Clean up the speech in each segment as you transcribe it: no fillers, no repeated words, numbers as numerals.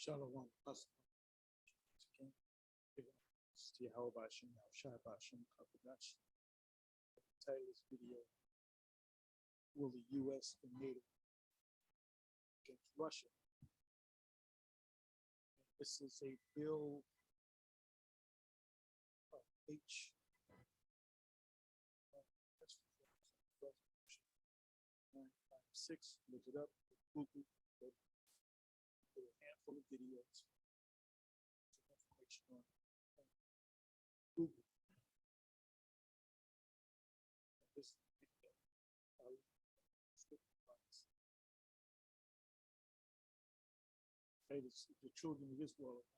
Shalom. How about Shem? Shabbat Shem Kakadash. The title of this video: Will the U.S. invade against Russia? This is a bill H. 956. Look it up. Google. A handful of videos. Information on Google. This the children of this world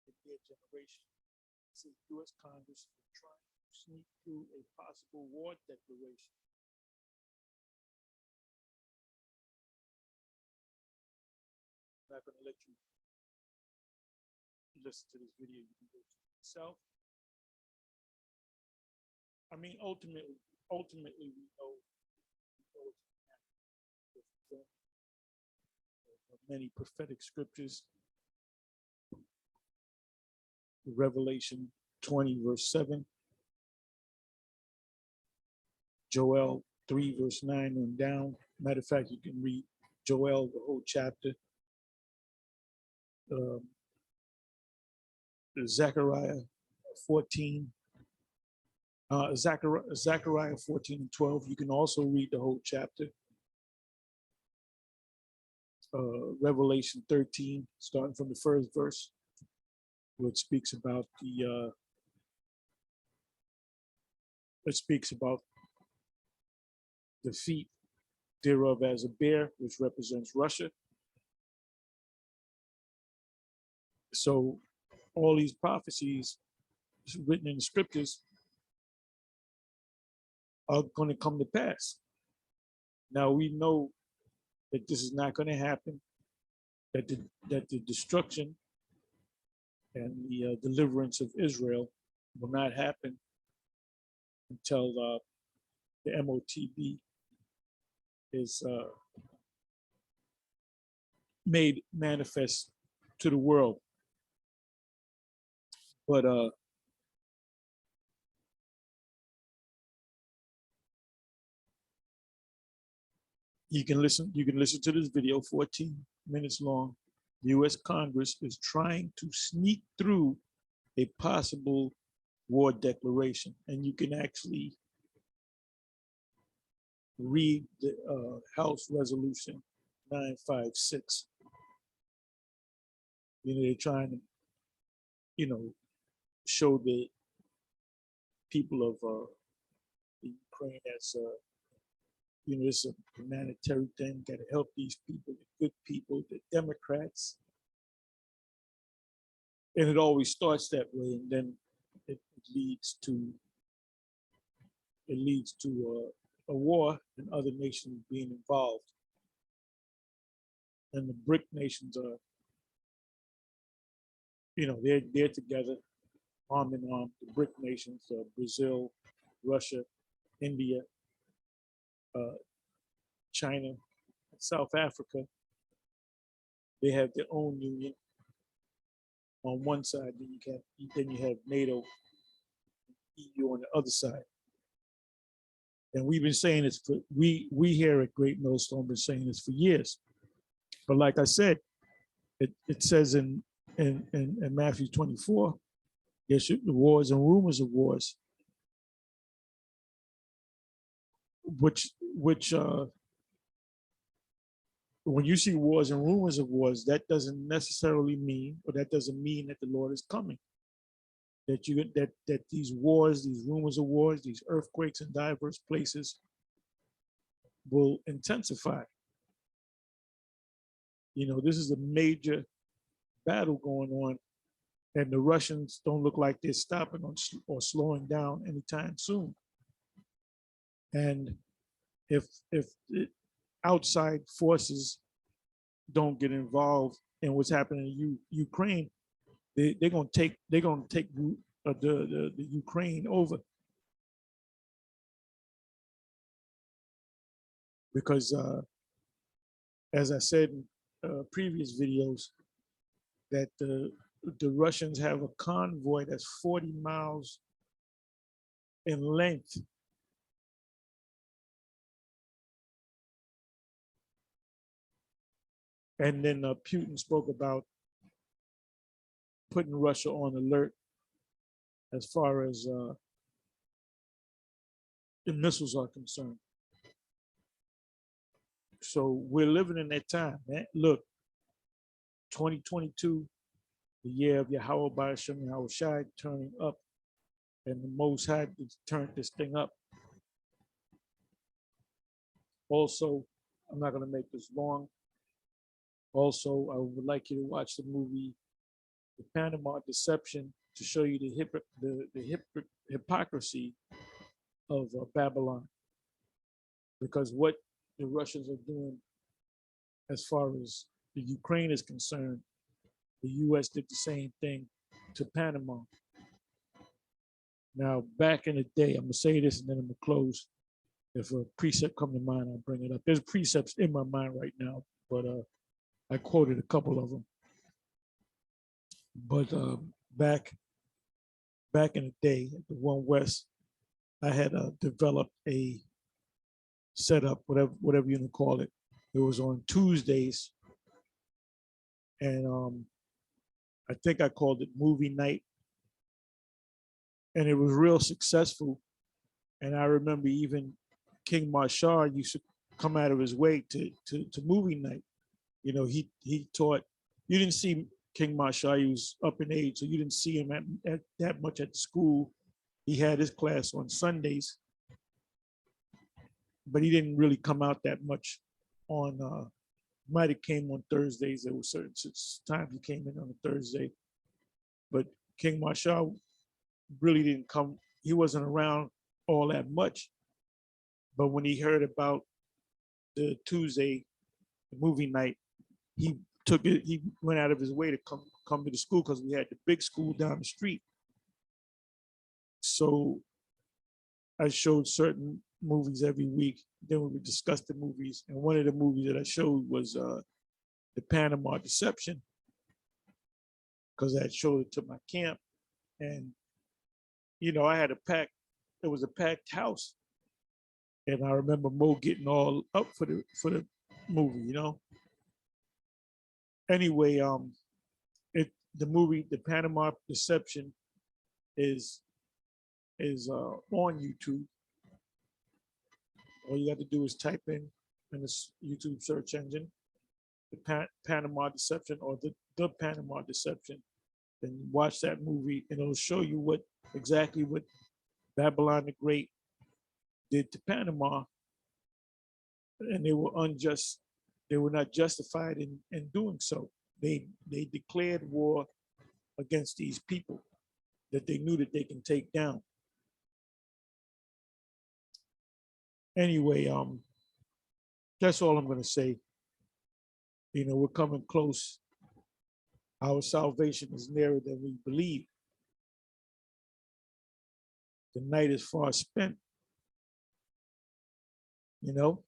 in their generation. The U.S. Congress is trying to sneak through a possible war declaration. I'm not going to let you listen to this video. You can go to it yourself. I mean, ultimately, we know what's going to happen. Many prophetic scriptures. Revelation 20, verse 7. Joel 3, verse 9 and down. Matter of fact, you can read Joel, the whole chapter. Zechariah 14. Zechariah 14 and 12. You can also read the whole chapter. Revelation 13, starting from the first verse, which speaks about the feet thereof as a bear, which represents Russia. So all these prophecies written in the scriptures are going to come to pass. Now we know that this is not going to happen, that the destruction and the deliverance of Israel will not happen until the MOTB is made manifest to the world. But you can listen to this video, 14 minutes long. The U.S. Congress is trying to sneak through a possible war declaration, and you can actually read the House Resolution 956. They're trying to, show the people of Ukraine as it's a humanitarian thing. Got to help these people, the good people, the Democrats, and it always starts that way, and then it leads to a war and other nations being involved. And the BRIC nations are, they're together, arm in arm. The BRIC nations, Brazil, Russia, India, China, South Africa, they have their own union on one side. Then you have NATO, EU on the other side. And we've been saying this we here at Great Millstone been saying this for years. But like I said, it says in Matthew 24, there's the wars and rumors of wars, which when you see wars and rumors of wars, that doesn't necessarily mean, or that doesn't mean that the Lord is coming. That these wars, these rumors of wars, these earthquakes in diverse places will intensify. This is a major battle going on, and the Russians don't look like they're stopping or slowing down anytime soon. And if outside forces don't get involved in what's happening in Ukraine, they're gonna take the Ukraine over, because as I said in previous videos, that the Russians have a convoy that's 40 miles in length. And then Putin spoke about putting Russia on alert as far as the missiles are concerned. So we're living in that time, man. Look, 2022, the year of Yahweh Ba'ashem Yahweh Shai turning up, and the Most High turned this thing up. Also, I'm not going to make this long. Also, I would like you to watch the movie The Panama Deception to show you the hypocrisy of Babylon. Because what the Russians are doing as far as the Ukraine is concerned, the US did the same thing to Panama. Now, back in the day, I'm gonna say this and then I'm gonna close. If a precept come to mind, I'll bring it up. There's precepts in my mind right now, but I quoted a couple of them. But back in the day, at the One West, I had developed a setup, whatever you can call it. It was on Tuesdays, and I think I called it movie night, and it was real successful. And I remember even King Marshall used to come out of his way to movie night. You know, he taught. You didn't see King Marshall; he was up in age, so you didn't see him at that much at the school. He had his class on Sundays, but he didn't really come out that much on. Might have came on Thursdays. There were certain times he came in on a Thursday, but King Marshall really didn't come. He wasn't around all that much. But when he heard about the Tuesday movie night, he took it. He went out of his way to come to the school because we had the big school down the street. So I showed certain movies every week. Then we would discuss the movies. And one of the movies that I showed was The Panama Deception, because I had showed it to my camp. And, you know, I had it was a packed house. And I remember Mo getting all up for the movie, you know. Anyway, the movie The Panama Deception is on YouTube. All you have to do is type in this YouTube search engine, the Panama Deception or the Panama Deception, and watch that movie, and it'll show you exactly what Babylon the Great did to Panama, and they were unjust. They were not justified in doing so. They declared war against these people that they knew that they can take down. Anyway, that's all I'm going to say. You know, we're coming close. Our salvation is nearer than we believe. The night is far spent. You know,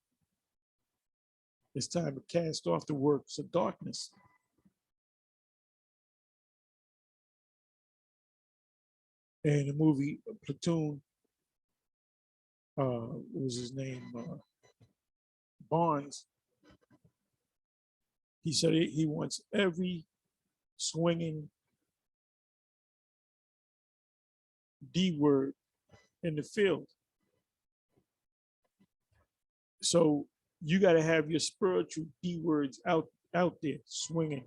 it's time to cast off the works of darkness. And the movie Platoon, what was his name? Barnes. He said he wants every swinging D word in the field. So you got to have your spiritual D words out there swinging.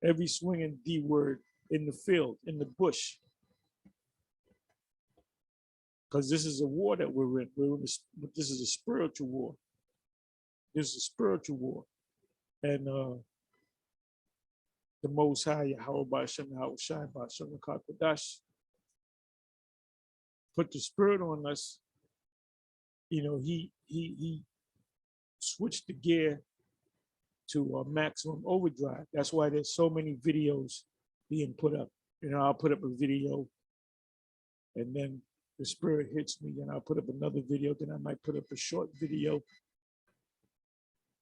Every swinging D word in the field, in the bush. Because this is a war that we're in. This is a spiritual war. This is a spiritual war. And the Most High, Yahweh Ba'ashem, Yahweh Shai, Ba'ashem, Kadash, put the spirit on us. You know, he switched the gear to maximum overdrive. That's why there's so many videos being put up. You know, I'll put up a video, and then the spirit hits me, and I'll put up another video. Then I might put up a short video,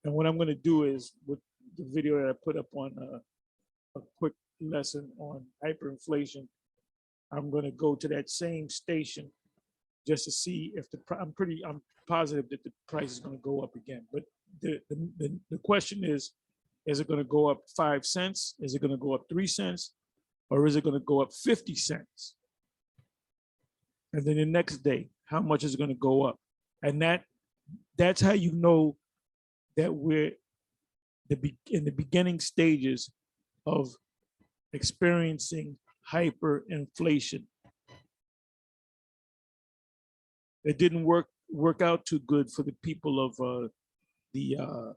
And what I'm going to do is with the video that I put up on a quick lesson on hyperinflation, I'm going to go to that same station just to see if I'm positive that the price is going to go up again. But the question is it going to go up 5 cents? Is it going to go up 3 cents? Or is it going to go up 50 cents? And then the next day, how much is it going to go up? And that's how you know that we're in the beginning stages of experiencing hyperinflation. It didn't work out too good for the people of the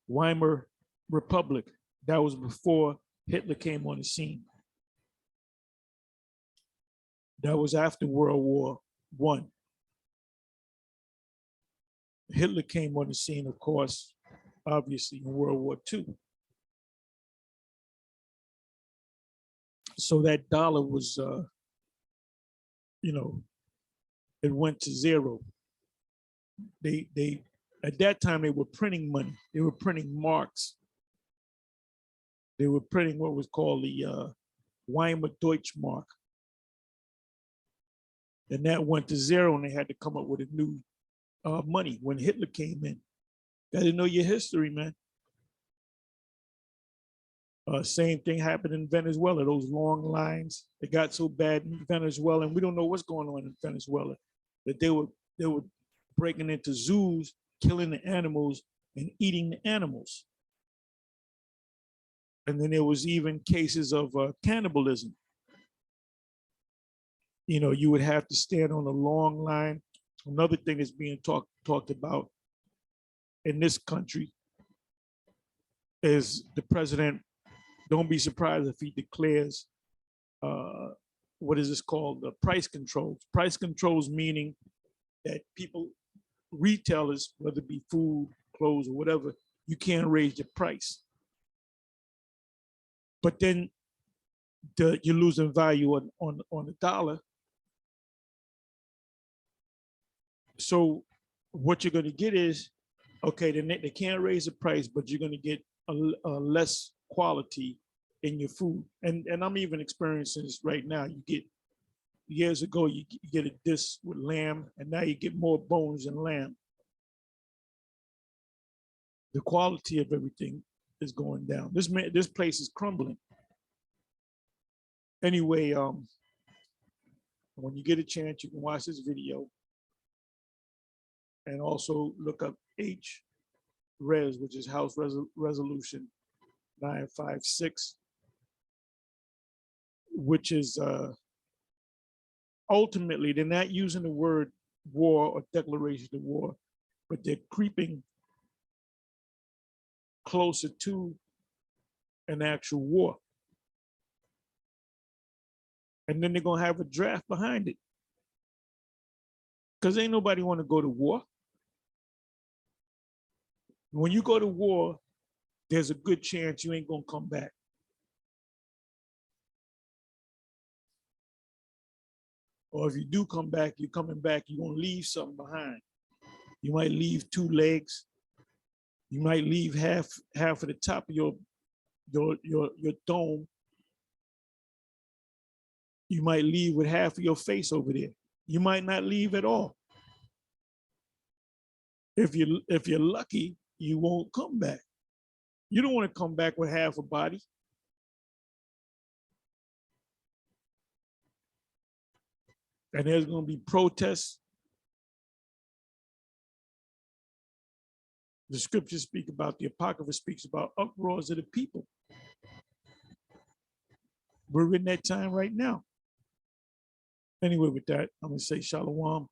Weimar Republic. That was before Hitler came on the scene. That was after World War I. Hitler came on the scene, of course, obviously in World War II. So that dollar was, it went to zero. They at that time they were printing money. They were printing marks. They were printing what was called the Weimar Deutschmark. And that went to zero, and they had to come up with a new money when Hitler came in. Got to know your history, man. Same thing happened in Venezuela. Those long lines, it got so bad in Venezuela, and we don't know what's going on in Venezuela, that they were breaking into zoos, killing the animals, and eating the animals. And then there was even cases of cannibalism. You would have to stand on a long line. Another thing that's being talked about in this country is the president. Don't be surprised if he declares, what is this called? The price controls. Price controls meaning that people, retailers, whether it be food, clothes, or whatever, you can't raise your price. But then you're losing value on the dollar. So what you're going to get is, okay, they can't raise the price, but you're going to get a less quality in your food. And I'm even experiencing this right now. You get, years ago, you get a dish with lamb, and now you get more bones than lamb. The quality of everything is going down. This place is crumbling. Anyway, when you get a chance, you can watch this video and also look up HRES, which is House Resolution 956, which is ultimately, they're not using the word war or declaration of war, but they're creeping closer to an actual war. And then they're going to have a draft behind it. Because ain't nobody want to go to war. When you go to war, there's a good chance you ain't going to come back. Or if you do come back, you're coming back, you're going to leave something behind. You might leave 2 legs. You might leave half of the top of your dome. You might leave with half of your face over there. You might not leave at all. If you're lucky, you won't come back. You don't want to come back with half a body. And there's going to be protests. The scriptures speak about, the Apocrypha speaks about uproars of the people. We're in that time right now. Anyway, with that, I'm going to say shalom.